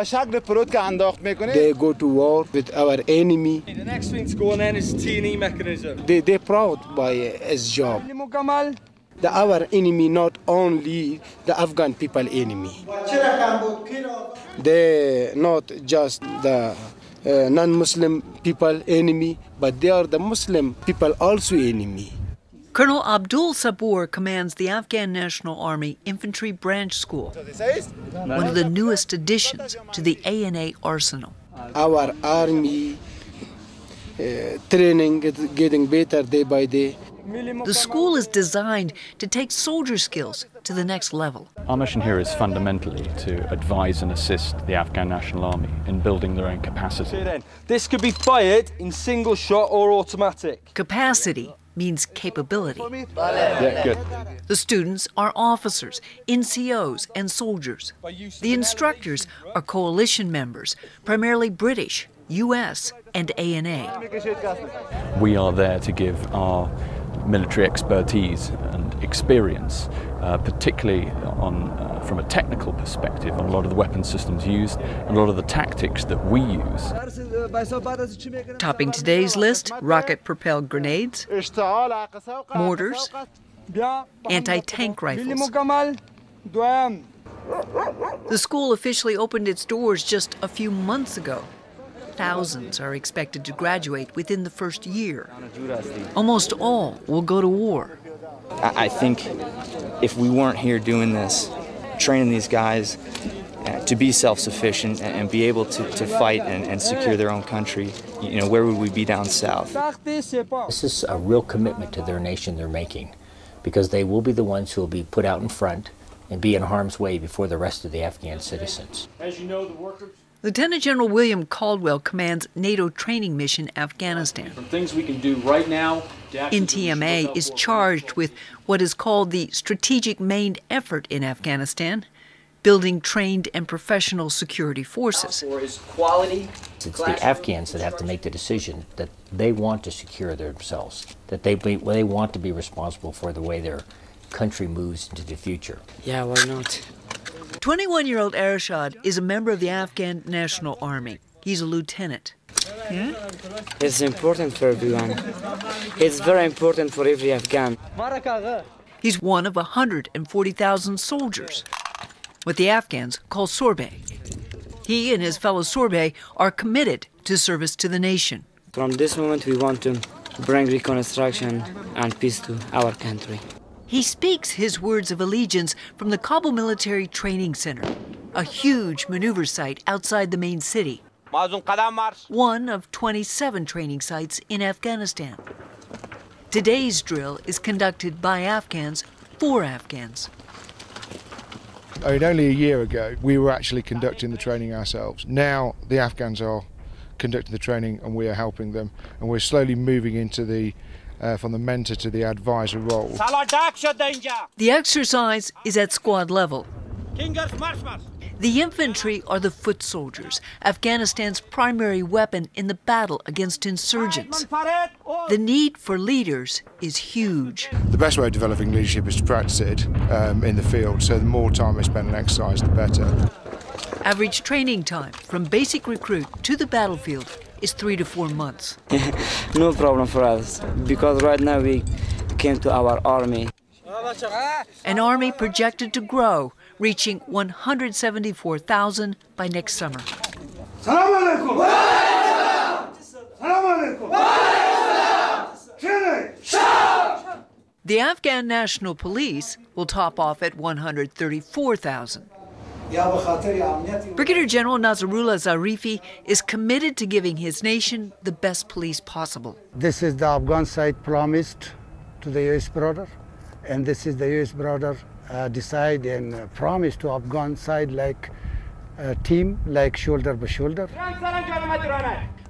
They go to war with our enemy. The next thing to go on then is T&E mechanism. They're proud by his job. Our enemy, not only the Afghan people enemy. They're not just the non-Muslim people enemy, but they are the Muslim people also enemy. Colonel Abdul Sabur commands the Afghan National Army Infantry Branch School, one of the newest additions to the ANA arsenal. Our army training is getting better day by day. The school is designed to take soldier skills to the next level. Our mission here is fundamentally to advise and assist the Afghan National Army in building their own capacity. This could be fired in single shot or automatic. Capacity means capability. Yeah, good. The students are officers, NCOs, and soldiers. The instructors are coalition members, primarily British, US, and ANA. We are there to give our military expertise and experience, particularly from a technical perspective, on a lot of the weapon systems used and a lot of the tactics that we use. Topping today's list, rocket-propelled grenades, mortars, anti-tank rifles. The school officially opened its doors just a few months ago. Thousands are expected to graduate within the first year. Almost all will go to war. I think if we weren't here doing this, training these guys to be self-sufficient and be able to fight and secure their own country, you know, where would we be down south? This is a real commitment to their nation they're making, because they will be the ones who will be put out in front and be in harm's way before the rest of the Afghan citizens. As you know, the workers... Lieutenant General William Caldwell commands NATO training mission Afghanistan. From things we can do right now, NTMA is charged with what is called the Strategic Main Effort in Afghanistan, building trained and professional security forces. It's the Afghans that have to make the decision that they want to secure themselves, that they want to be responsible for the way their country moves into the future. Yeah, why not? 21-year-old Arshad is a member of the Afghan National Army. He's a lieutenant. It's important for everyone. It's very important for every Afghan. He's one of 140,000 soldiers, what the Afghans call Sorbet. He and his fellow Sorbet are committed to service to the nation. From this moment, we want to bring reconstruction and peace to our country. He speaks his words of allegiance from the Kabul Military Training Center, a huge maneuver site outside the main city, one of 27 training sites in Afghanistan. Today's drill is conducted by Afghans for Afghans. I mean, only a year ago, we were actually conducting the training ourselves. Now the Afghans are conducting the training and we are helping them, and we're slowly moving into the from the mentor to the advisor role. The exercise is at squad level. The infantry are the foot soldiers, Afghanistan's primary weapon in the battle against insurgents. The need for leaders is huge. The best way of developing leadership is to practice it in the field, so the more time we spend on exercise, the better. Average training time from basic recruit to the battlefield is 3 to 4 months. No problem for us, because right now we came to our army. An army projected to grow, reaching 174,000 by next summer. The Afghan National Police will top off at 134,000. Brigadier General Nazrullah Zarifi is committed to giving his nation the best police possible. This is the Afghan side promised to the U.S. border, and this is the U.S. border decide and promise to Afghan side like a team, like shoulder by shoulder.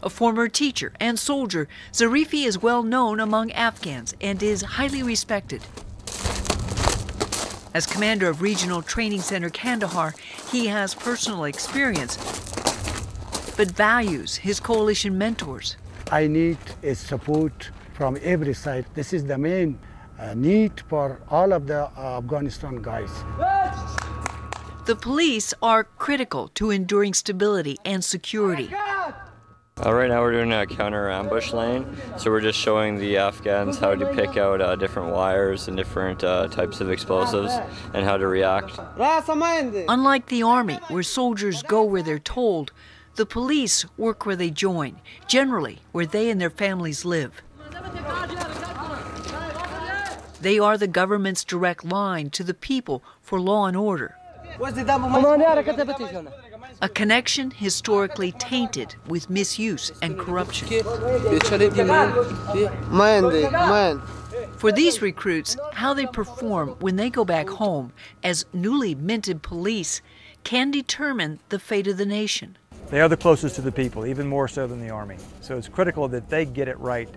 A former teacher and soldier, Zarifi is well known among Afghans and is highly respected. As commander of Regional Training Center Kandahar, he has personal experience, but values his coalition mentors. I need a support from every side. This is the main need for all of the Afghanistan guys. The police are critical to enduring stability and security. Right now we're doing a counter-ambush lane, so we're just showing the Afghans how to pick out different wires and different types of explosives and how to react. Unlike the army, where soldiers go where they're told, the police work where they join, generally where they and their families live. They are the government's direct line to the people for law and order. A connection historically tainted with misuse and corruption. For these recruits, how they perform when they go back home as newly minted police can determine the fate of the nation. They are the closest to the people, even more so than the Army. So it's critical that they get it right,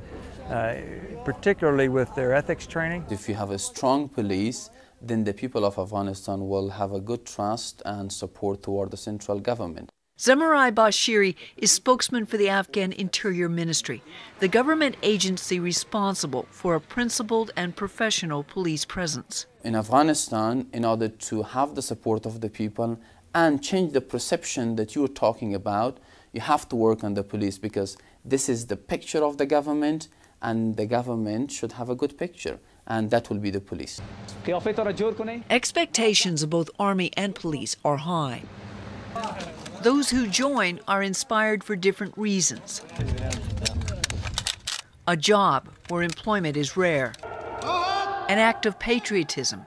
particularly with their ethics training. If you have a strong police, then the people of Afghanistan will have a good trust and support toward the central government. Zemarai Bashiri is spokesman for the Afghan Interior Ministry, the government agency responsible for a principled and professional police presence. In Afghanistan, in order to have the support of the people and change the perception that you're talking about, you have to work on the police, because this is the picture of the government, and the government should have a good picture, and that will be the police. Expectations of both army and police are high. Those who join are inspired for different reasons. A job where employment is rare. An act of patriotism.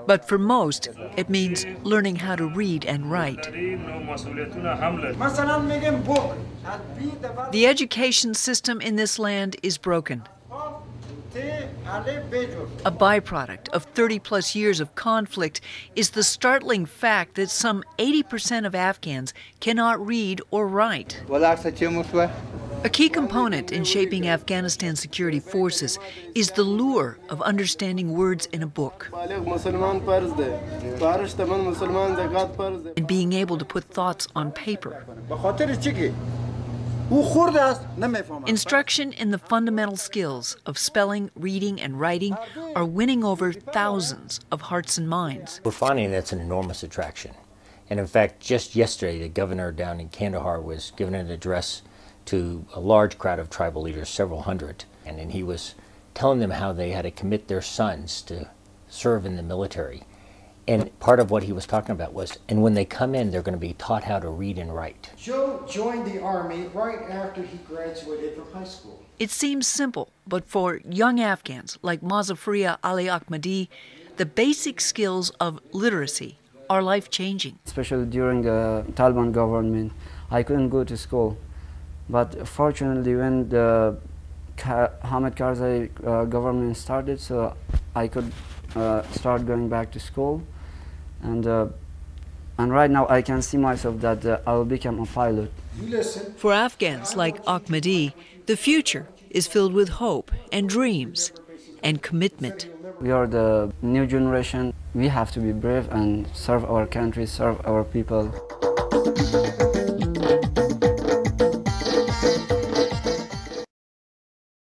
But for most, it means learning how to read and write. The education system in this land is broken. A byproduct of 30-plus years of conflict is the startling fact that some 80% of Afghans cannot read or write. A key component in shaping Afghanistan's security forces is the lure of understanding words in a book and being able to put thoughts on paper. Instruction in the fundamental skills of spelling, reading, and writing are winning over thousands of hearts and minds. We're finding that's an enormous attraction. And in fact, just yesterday, the governor down in Kandahar was giving an address to a large crowd of tribal leaders, several hundred, and then he was telling them how they had to commit their sons to serve in the military. And part of what he was talking about was, and when they come in, they're going to be taught how to read and write. Joe joined the Army right after he graduated from high school. It seems simple, but for young Afghans like Mazafria Ali Ahmadi, the basic skills of literacy are life-changing. Especially during the Taliban government, I couldn't go to school. But fortunately, when the Hamid Karzai government started, so I could start going back to school. And right now I can see myself that I will become a pilot. For Afghans like Ahmadi, the future is filled with hope and dreams and commitment. We are the new generation. We have to be brave and serve our country, serve our people.